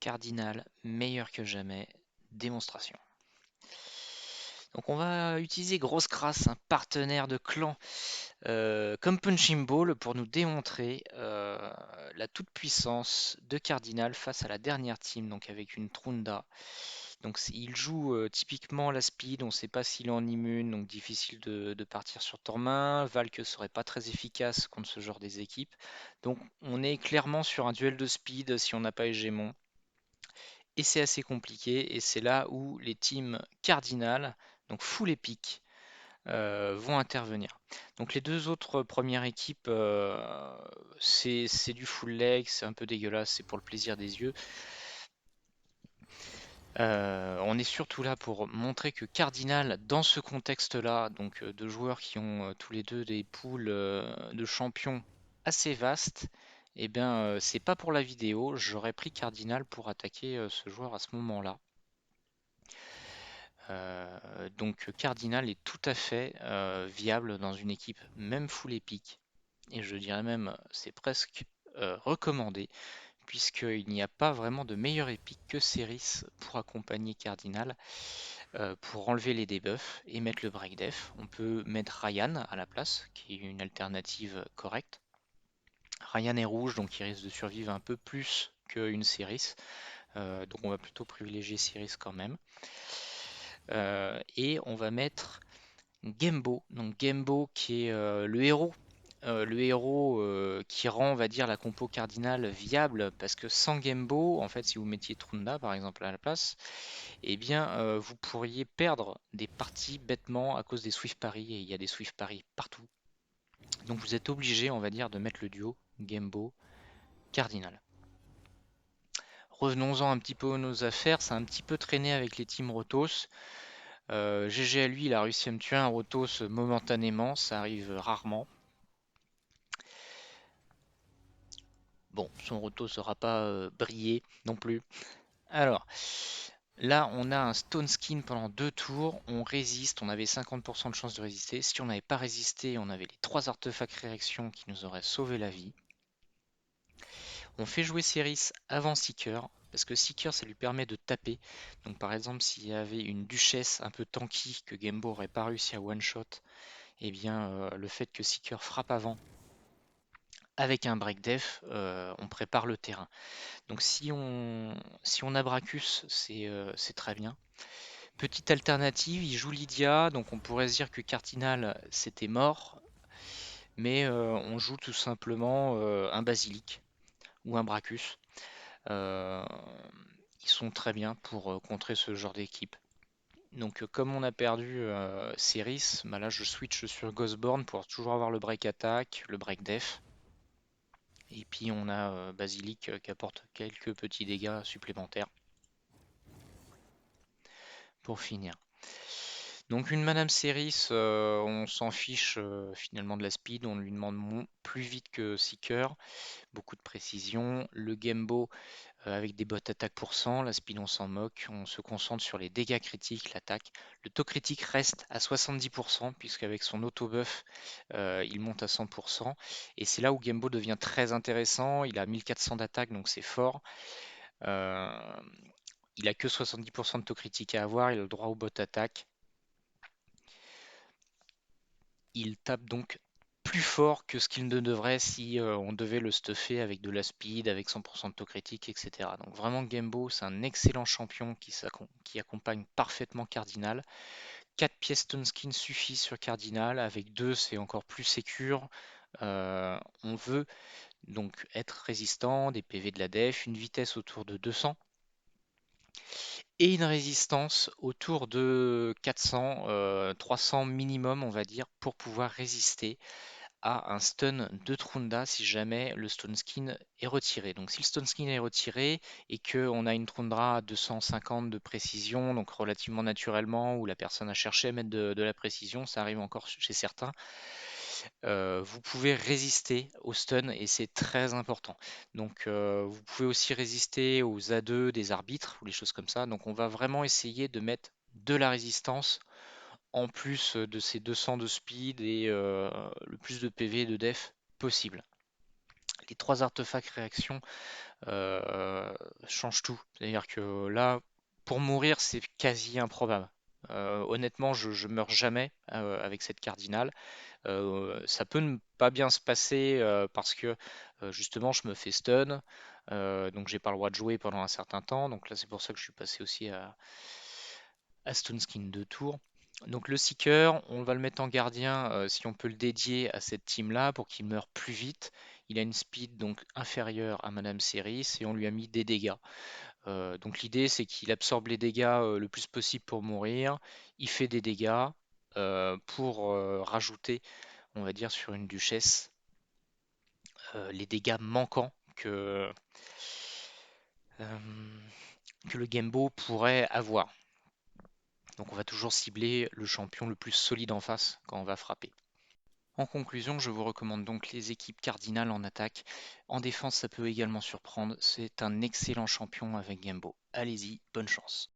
Cardinal, meilleur que jamais, démonstration. Donc on va utiliser Grosse Crasse, un partenaire de clan, comme Punching Ball pour nous démontrer la toute-puissance de Cardinal face à la dernière team, donc avec une Trunda. Donc il joue typiquement la speed, on ne sait pas s'il est en immune, donc difficile de partir sur Tormain. Valk serait pas très efficace contre ce genre des équipes. Donc on est clairement sur un duel de speed si on n'a pas Hégémon. Et c'est assez compliqué, et c'est là où les teams cardinales, donc full épique, vont intervenir. Donc les deux autres premières équipes, c'est du full leg, c'est un peu dégueulasse, c'est pour le plaisir des yeux. On est surtout là pour montrer que Cardinal, dans ce contexte-là, donc de joueurs qui ont tous les deux des pools de champions assez vastes, eh bien, c'est pas pour la vidéo. J'aurais pris Cardinal pour attaquer ce joueur à ce moment-là. Donc Cardinal est tout à fait viable dans une équipe même full épique. Et je dirais même, c'est presque recommandé, puisqu'il n'y a pas vraiment de meilleur épique que Ceris pour accompagner Cardinal, pour enlever les debuffs et mettre le break def. On peut mettre Ryan à la place, qui est une alternative correcte. Ryan est rouge, donc il risque de survivre un peu plus qu'une Ceris, donc on va plutôt privilégier Ceris quand même. Et on va mettre Gembo, donc Gembo qui est le héros qui rend, on va dire, la compo cardinale viable, parce que sans Gembo, en fait, si vous mettiez Trunda par exemple à la place, eh bien, vous pourriez perdre des parties bêtement à cause des Swift Parry, et il y a des Swift Parry partout. Donc vous êtes obligé, on va dire, de mettre le duo Gembo Cardinal. Revenons-en un petit peu à nos affaires, ça a un petit peu traîné avec les teams Rotos. GG à lui, il a réussi à me tuer un Rotos momentanément, ça arrive rarement. Bon, son Rotos ne sera pas brillé non plus. Alors, là, on a un Stone Skin pendant 2 tours, on résiste, on avait 50% de chance de résister. Si on n'avait pas résisté, on avait les 3 artefacts réaction qui nous auraient sauvé la vie. On fait jouer Ceris avant Seeker, parce que Seeker, ça lui permet de taper. Donc par exemple, s'il y avait une duchesse un peu tanky que Gembo n'aurait pas réussi à one-shot, eh bien le fait que Seeker frappe avant avec un break def, on prépare le terrain. Donc si on a Bracus, c'est très bien. Petite alternative, il joue Lydia, donc on pourrait se dire que Cardinal c'était mort, mais on joue tout simplement un Basilic ou un Bracus. Euh, Ils sont très bien pour contrer ce genre d'équipe. Donc comme on a perdu Ceris, bah là je switch sur Ghostborn pour toujours avoir le break attack, le break def. Et puis on a Basilic qui apporte quelques petits dégâts supplémentaires pour finir. Donc une Madame Ceris, on s'en fiche finalement de la speed, on lui demande plus vite que Seeker, beaucoup de précision. Le Gembo avec des bots attaque pour 100, la speed on s'en moque, on se concentre sur les dégâts critiques, l'attaque. Le taux critique reste à 70% puisqu'avec son auto-buff il monte à 100%. Et c'est là où Gembo devient très intéressant, il a 1400 d'attaque donc c'est fort. Euh, il a que 70% de taux critique à avoir, il a le droit au bot attaque. Il tape donc plus fort que ce qu'il ne devrait si on devait le stuffer avec de la speed, avec 100% de taux critique, etc. Donc vraiment Gembo, c'est un excellent champion qui accompagne parfaitement Cardinal. 4 pièces Stone Skin suffisent sur Cardinal, avec 2 c'est encore plus sécure. On veut donc être résistant, des PV de la def, une vitesse autour de 200 et une résistance autour de 400, 300 minimum on va dire pour pouvoir résister à un stun de Trunda si jamais le Stone Skin est retiré. Donc si le Stone Skin est retiré et qu'on a une Trundra à 250 de précision, donc relativement naturellement, où la personne a cherché à mettre de la précision, ça arrive encore chez certains, vous pouvez résister au stun et c'est très important. Donc vous pouvez aussi résister aux A2 des arbitres ou les choses comme ça. Donc on va vraiment essayer de mettre de la résistance en plus de ces 200 de speed et le plus de PV et de def possible. Les 3 artefacts réaction, change tout. C'est-à-dire que là, pour mourir, c'est quasi improbable. Honnêtement, je meurs jamais avec cette cardinale. Ça peut ne pas bien se passer parce que justement je me fais stun, donc j'ai pas le droit de jouer pendant un certain temps. Donc là c'est pour ça que je suis passé aussi à Stone Skin 2 tours. Donc le Seeker, on va le mettre en gardien si on peut le dédier à cette team-là pour qu'il meure plus vite. Il a une speed donc inférieure à Madame Ceris et on lui a mis des dégâts. Donc l'idée c'est qu'il absorbe les dégâts le plus possible pour mourir. Il fait des dégâts pour rajouter, on va dire, sur une duchesse les dégâts manquants euh, que le Gembo pourrait avoir. Donc on va toujours cibler le champion le plus solide en face quand on va frapper. En conclusion, je vous recommande donc les équipes cardinales en attaque. En défense, ça peut également surprendre. C'est un excellent champion avec Gembo. Allez-y, bonne chance.